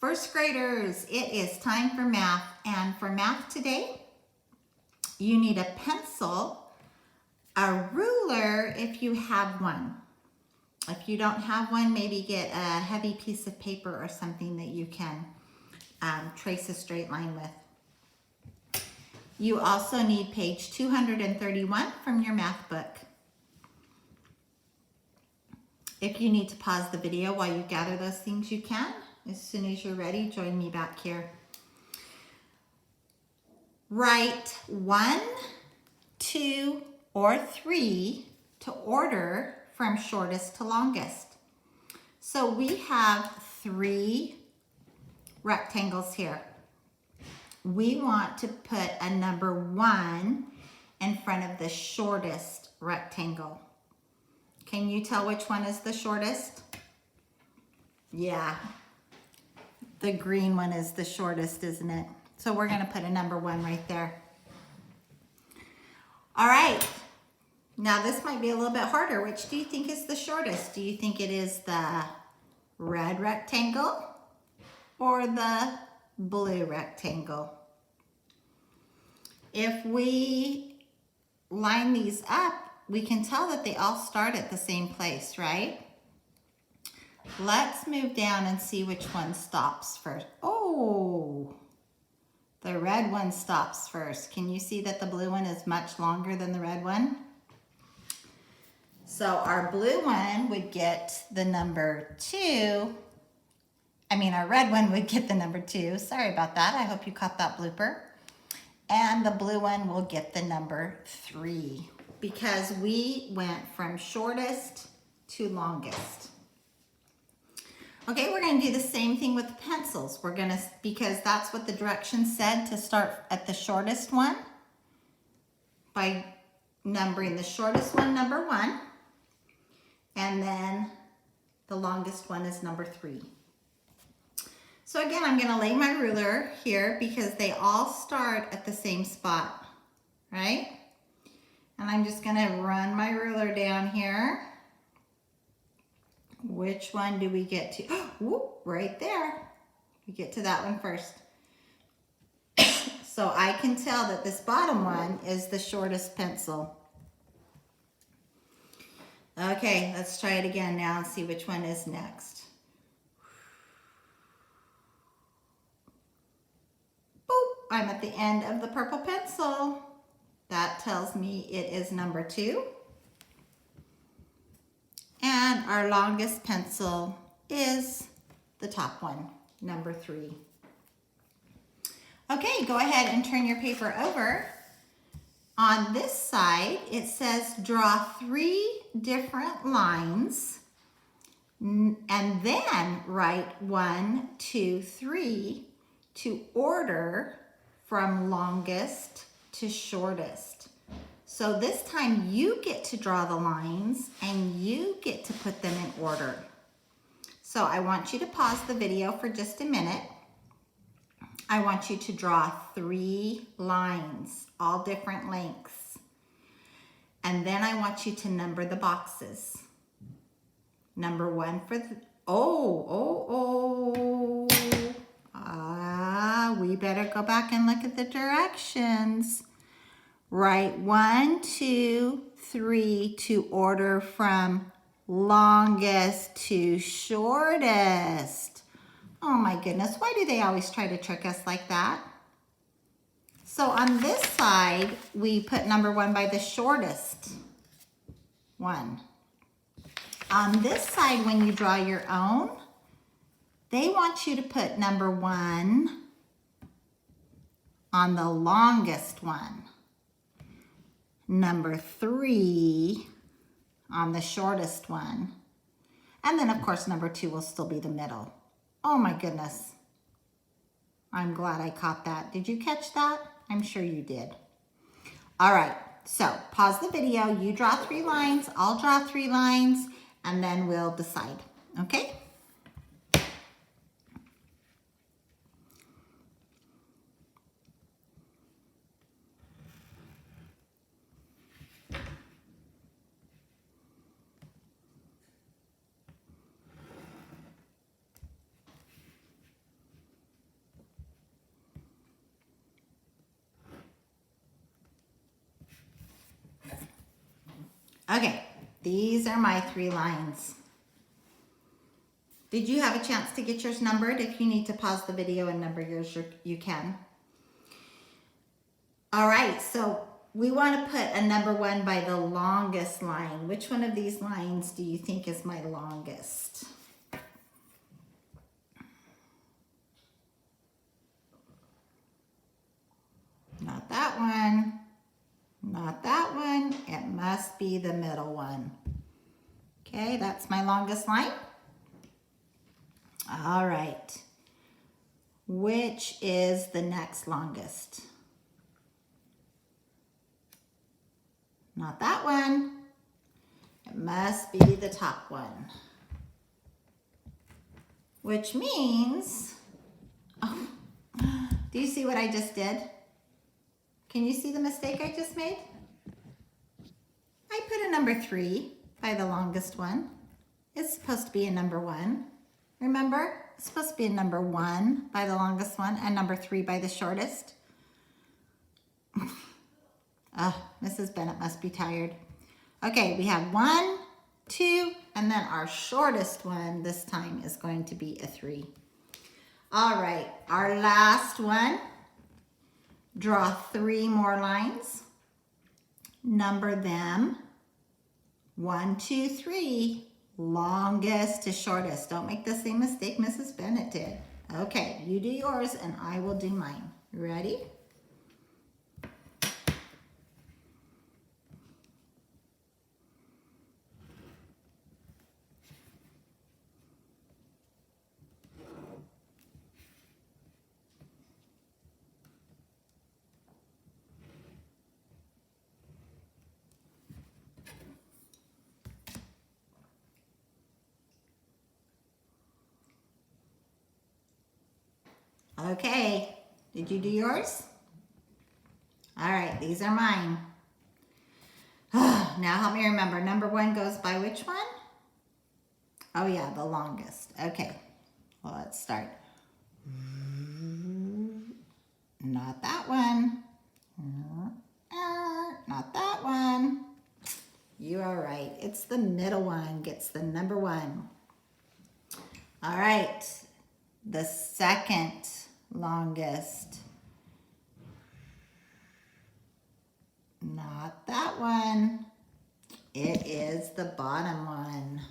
First graders, it is time for math. And for math today, you need a pencil, a ruler if you have one. If you don't have one, maybe get a heavy piece of paper or something that you can trace a straight line with. You also need page 231 from your math book. If you need to pause the video while you gather those things, you can. As soon as you're ready, join me back here. Write 1, 2, or 3 to order from shortest to longest. So we have 3 rectangles here. We want to put a number 1 in front of the shortest rectangle. Can you tell which one is the shortest? Yeah, the green one is the shortest, isn't it? So we're going to put a number 1 right there. All right, now this might be a little bit harder. Which do you think is the shortest? Do you think it is the red rectangle or the blue rectangle? If we line these up, we can tell that they all start at the same place, right? Let's move down and see which one stops first. Oh, the red one stops first. Can you see that the blue one is much longer than the red one? So our blue one would get the number 2. Our red one would get the number 2. Sorry about that. I hope you caught that blooper. And the blue one will get the number 3 because we went from shortest to longest. Okay, we're going to do the same thing with the pencils. We're going to, because that's what the directions said, to start at the shortest one by numbering the shortest one number 1, and then the longest one is number 3. So again, I'm going to lay my ruler here because they all start at the same spot, right? And I'm just going to run my ruler down here. Which one do we get to? Whoop, right there. We get to that one first. So I can tell that this bottom one is the shortest pencil. Okay, let's try it again now and see which one is next. Boop, I'm at the end of the purple pencil. That tells me it is number 2. And our longest pencil is the top one, number 3. Okay, go ahead and turn your paper over. On this side, it says draw 3 different lines and then write 1, 2, 3 to order from longest to shortest. So this time you get to draw the lines and you get to put them in order. So I want you to pause the video for just a minute. I want you to draw 3 lines, all different lengths. And then I want you to number the boxes. Number 1 for the, we better go back and look at the directions. Write 1, 2, 3 to order from longest to shortest. Oh my goodness, why do they always try to trick us like that? So on this side, we put number 1 by the shortest one. On this side, when you draw your own, they want you to put number 1 on the longest one. Number 3 on the shortest one. And then of course number 2 will still be the middle. Oh my goodness. I'm glad I caught that. Did you catch that? I'm sure you did. All right, so pause the video. You draw 3 lines, I'll draw 3 lines, and then we'll decide, okay? Okay, these are my 3 lines. Did you have a chance to get yours numbered? If you need to pause the video and number yours, you can. All right, so we want to put a number 1 by the longest line. Which one of these lines do you think is my longest? Not that one. Not that one. It must be the middle one. Okay, that's my longest line. All right. Which is the next longest? Not that one. It must be the top one. Which means, oh, do you see what I just did? Can you see the mistake I just made? I put a number 3 by the longest one. It's supposed to be a number 1. Remember? It's supposed to be a number 1 by the longest one and number 3 by the shortest. Oh, Mrs. Bennett must be tired. Okay, we have 1, 2, and then our shortest one this time is going to be a 3. All right, our last one. Draw 3 more lines. Number them 1, 2, 3, longest to shortest. Don't make the same mistake Mrs. Bennett did. Okay, you do yours and I will do mine. Ready? Okay, did you do yours? All right, these are mine. Now help me remember, number 1 goes by which one? Oh yeah, the longest. Okay, well, let's start. Not that one. Not that one. You are right. It's the middle one gets the number 1. All right, the second longest. Not that one. It is the bottom one.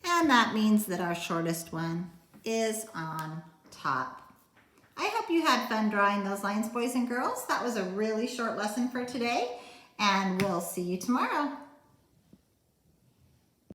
And that means that our shortest one is on top. I hope you had fun drawing those lines, boys and girls. That was a really short lesson for today, and we'll see you tomorrow.